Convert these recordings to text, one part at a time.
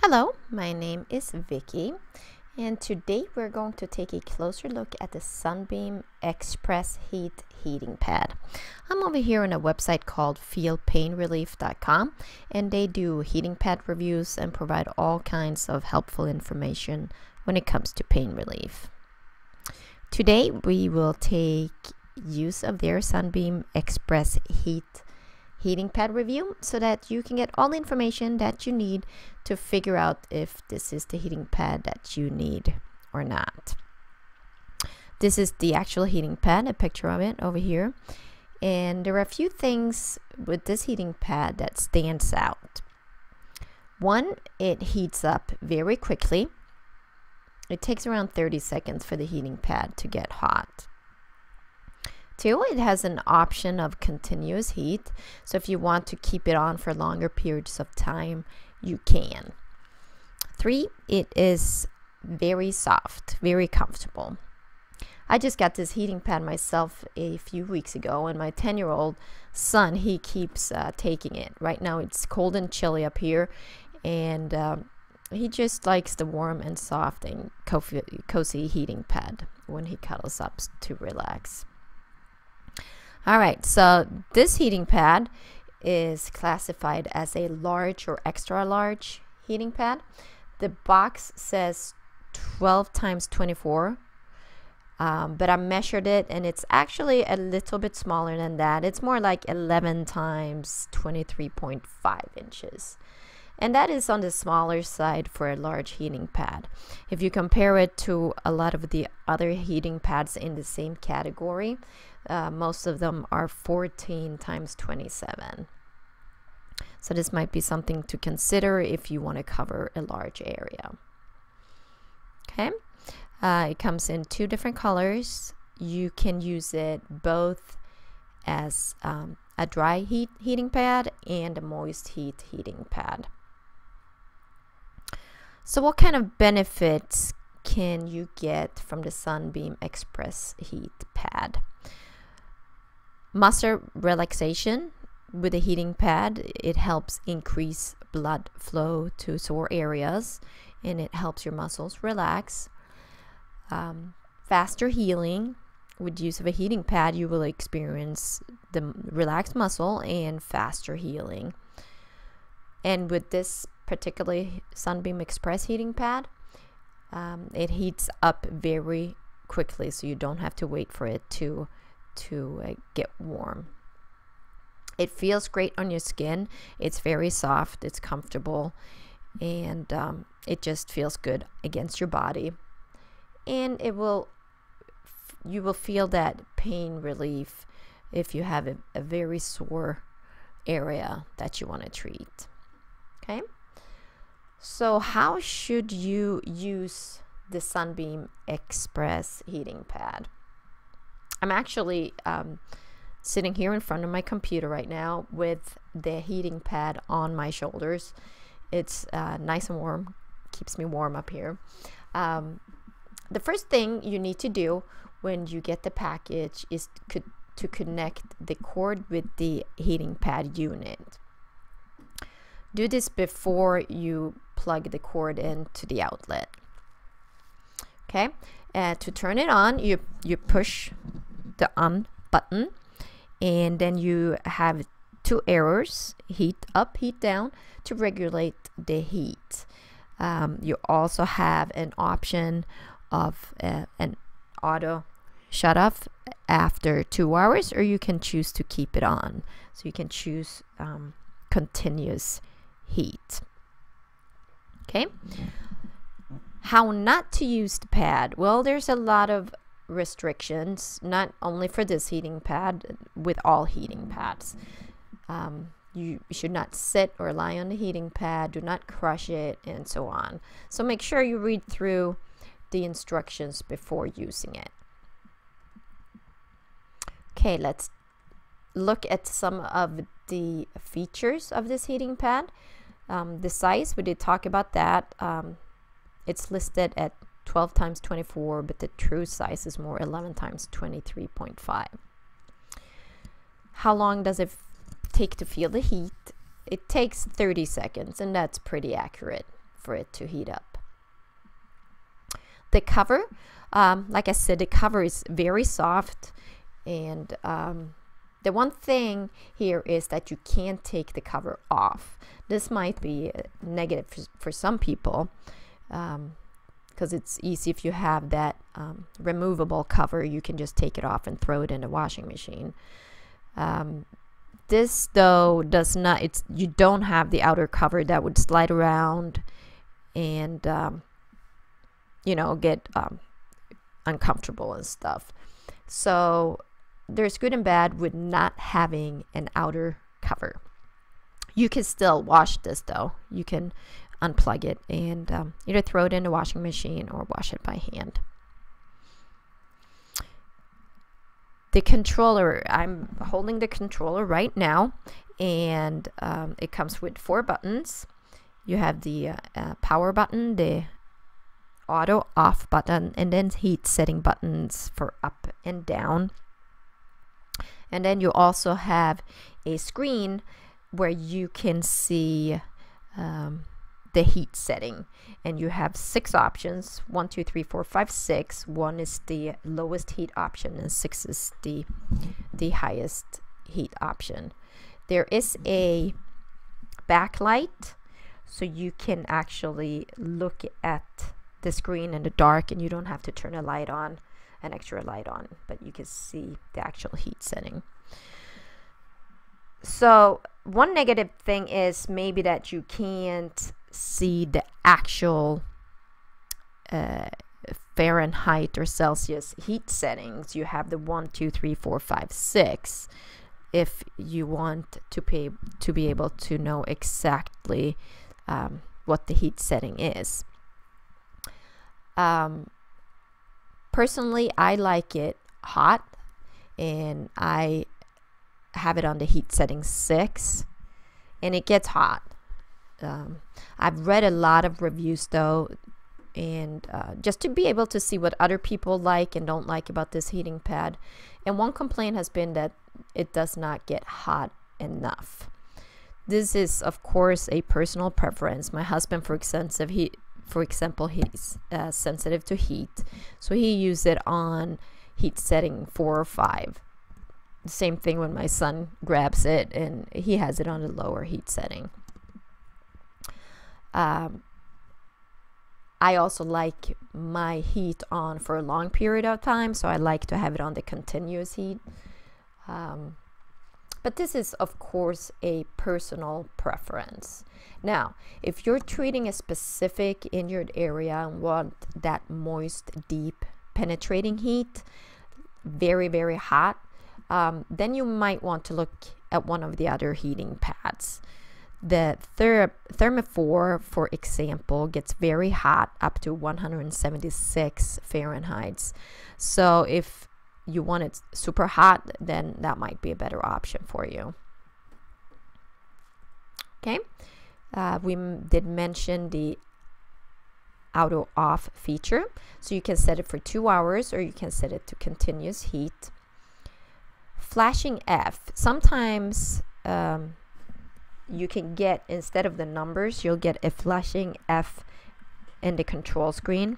Hello, my name is Vicky, and today we're going to take a closer look at the Sunbeam XpressHeat Heating Pad. I'm over here on a website called feelpainrelief.com, and they do heating pad reviews and provide all kinds of helpful information when it comes to pain relief. Today we will take use of their Sunbeam XpressHeat Heating Pad review so that you can get all the information that you need to figure out if this is the heating pad that you need or not. This is the actual heating pad, a picture of it over here, and there are a few things with this heating pad that stands out. One, it heats up very quickly. It takes around 30 seconds for the heating pad to get hot. Two, it has an option of continuous heat, so if you want to keep it on for longer periods of time, you can. Three, it is very soft, very comfortable. I just got this heating pad myself a few weeks ago, and my 10-year-old son, he keeps taking it. Right now it's cold and chilly up here, and he just likes the warm and soft and cozy heating pad when he cuddles up to relax. Alright, so this heating pad is classified as a large or extra large heating pad. The box says 12 times 24, but I measured it and it's actually a little bit smaller than that. It's more like 11 times 23.5 inches. And that is on the smaller side for a large heating pad. If you compare it to a lot of the other heating pads in the same category, most of them are 14 times 27. So this might be something to consider if you want to cover a large area. Okay, it comes in two different colors. You can use it both as a dry heating pad and a moist heating pad. So what kind of benefits can you get from the Sunbeam XpressHeat Pad? Muscle relaxation with a heating pad. It helps increase blood flow to sore areas and it helps your muscles relax. Faster healing. With use of a heating pad, you will experience the relaxed muscle and faster healing. And with this particularly Sunbeam Express heating pad, it heats up very quickly, so you don't have to wait for it to get warm. It feels great on your skin. It's very soft, it's comfortable, and it just feels good against your body. And you will feel that pain relief if you have a very sore area that you want to treat. Okay, so how should you use the Sunbeam Express heating pad? I'm actually sitting here in front of my computer right now with the heating pad on my shoulders. It's nice and warm, keeps me warm up here. The first thing you need to do when you get the package is to connect the cord with the heating pad unit. Do this before you plug the cord into the outlet. Okay, to turn it on, you push the on button, and then you have two arrows, heat up, heat down, to regulate the heat. You also have an option of an auto shut off after 2 hours, or you can choose to keep it on. So you can choose continuous heat. Okay, how not to use the pad? Well, there's a lot of restrictions, not only for this heating pad, with all heating pads. You should not sit or lie on the heating pad, do not crush it, and so on. So make sure you read through the instructions before using it. Okay, let's look at some of the features of this heating pad. The size, we did talk about that. It's listed at 12 times 24, but the true size is more 11 times 23.5. How long does it take to feel the heat? It takes 30 seconds, and that's pretty accurate for it to heat up. The cover, like I said, the cover is very soft, and the one thing here is that you can't take the cover off. This might be negative for some people, because it's easy if you have that removable cover. You can just take it off and throw it in the washing machine. This though does not, you don't have the outer cover that would slide around and you know, get uncomfortable and stuff. So there's good and bad with not having an outer cover. You can still wash this though. You can unplug it and either throw it in the washing machine or wash it by hand. The controller, I'm holding the controller right now, and it comes with 4 buttons. You have the power button, the auto off button, and then heat setting buttons for up and down. And then you also have a screen where you can see the heat setting, and you have 6 options: 1, 2, 3, 4, 5, 6. 1 is the lowest heat option, and 6 is the highest heat option. There is a backlight, so you can actually look at the screen in the dark, and you don't have to turn a light on, an extra light on, but you can see the actual heat setting. So one negative thing is maybe that you can't see the actual Fahrenheit or Celsius heat settings. You have the 1, 2, 3, 4, 5, 6. If you want to be able to know exactly what the heat setting is. Personally, I like it hot, and I have it on the heat setting 6, and it gets hot. I've read a lot of reviews though, and just to be able to see what other people like and don't like about this heating pad. And one complaint has been that it does not get hot enough. This is of course a personal preference. My husband, for example, he's sensitive to heat, so he uses it on heat setting 4 or 5. Same thing when my son grabs it, and he has it on the lower heat setting. I also like my heat on for a long period of time, so I like to have it on the continuous heat. But this is of course a personal preference. Now, if you're treating a specific injured area and want that moist, deep, penetrating heat, very, very hot, then you might want to look at one of the other heating pads. The Thermofor, for example, gets very hot, up to 176 Fahrenheit. So if you want it super hot, then that might be a better option for you. Okay, we did mention the auto off feature, so you can set it for 2 hours or you can set it to continuous heat. Flashing F, sometimes you can get, instead of the numbers, you'll get a flashing F in the control screen.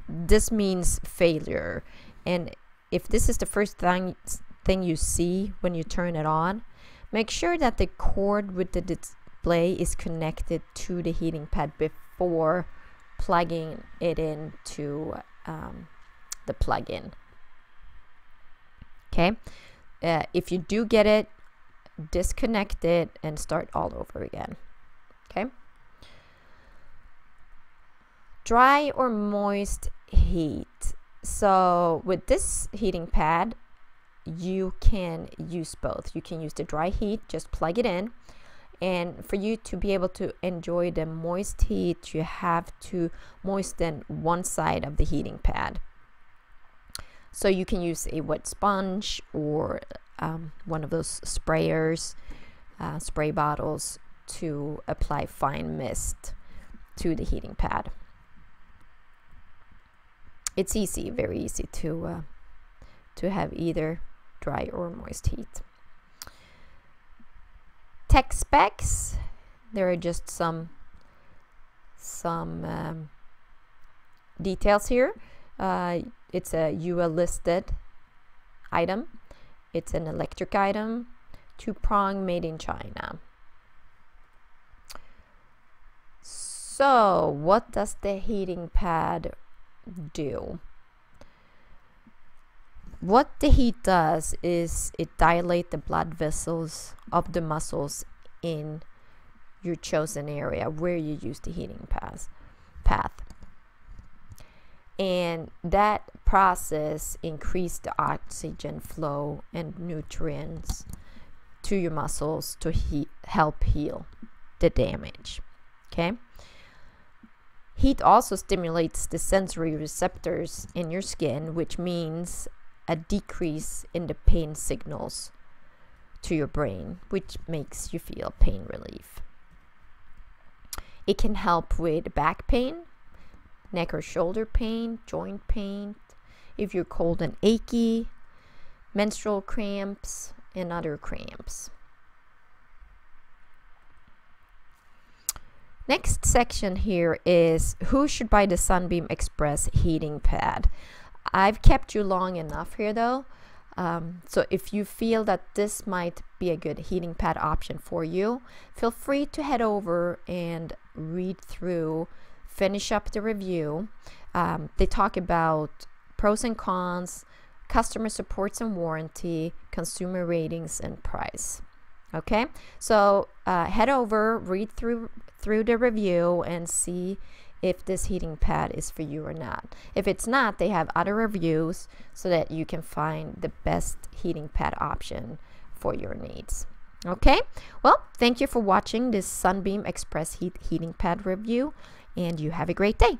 This means failure, and if this is the first thing you see when you turn it on, make sure that the cord with the display is connected to the heating pad before plugging it into the plug-in. Okay, if you do get it, disconnect it and start all over again. Okay, dry or moist heat. So with this heating pad, you can use both. You can use the dry heat, just plug it in, and for you to be able to enjoy the moist heat, you have to moisten one side of the heating pad. So you can use a wet sponge or one of those sprayers, spray bottles, to apply fine mist to the heating pad. It's easy, very easy to have either dry or moist heat. Tech specs, there are just some some details here. It's a UL listed item. It's an electric item, 2-prong, made in China. So what does the heating pad do? What the heat does is it dilates the blood vessels of the muscles in your chosen area where you use the heating path. And that process increases the oxygen flow and nutrients to your muscles to help heal the damage. Okay. Heat also stimulates the sensory receptors in your skin, which means a decrease in the pain signals to your brain, which makes you feel pain relief. It can help with back pain, neck or shoulder pain, joint pain, if you're cold and achy, menstrual cramps, and other cramps. Next section here is who should buy the Sunbeam XpressHeat Heating Pad. I've kept you long enough here though, so if you feel that this might be a good heating pad option for you, feel free to head over and read through, finish up the review. They talk about pros and cons, customer supports and warranty, consumer ratings, and price. Okay, so head over, read through the review and see if this heating pad is for you or not. If it's not, they have other reviews so that you can find the best heating pad option for your needs. Okay, well, thank you for watching this Sunbeam XpressHeat Heating Pad review, and you have a great day.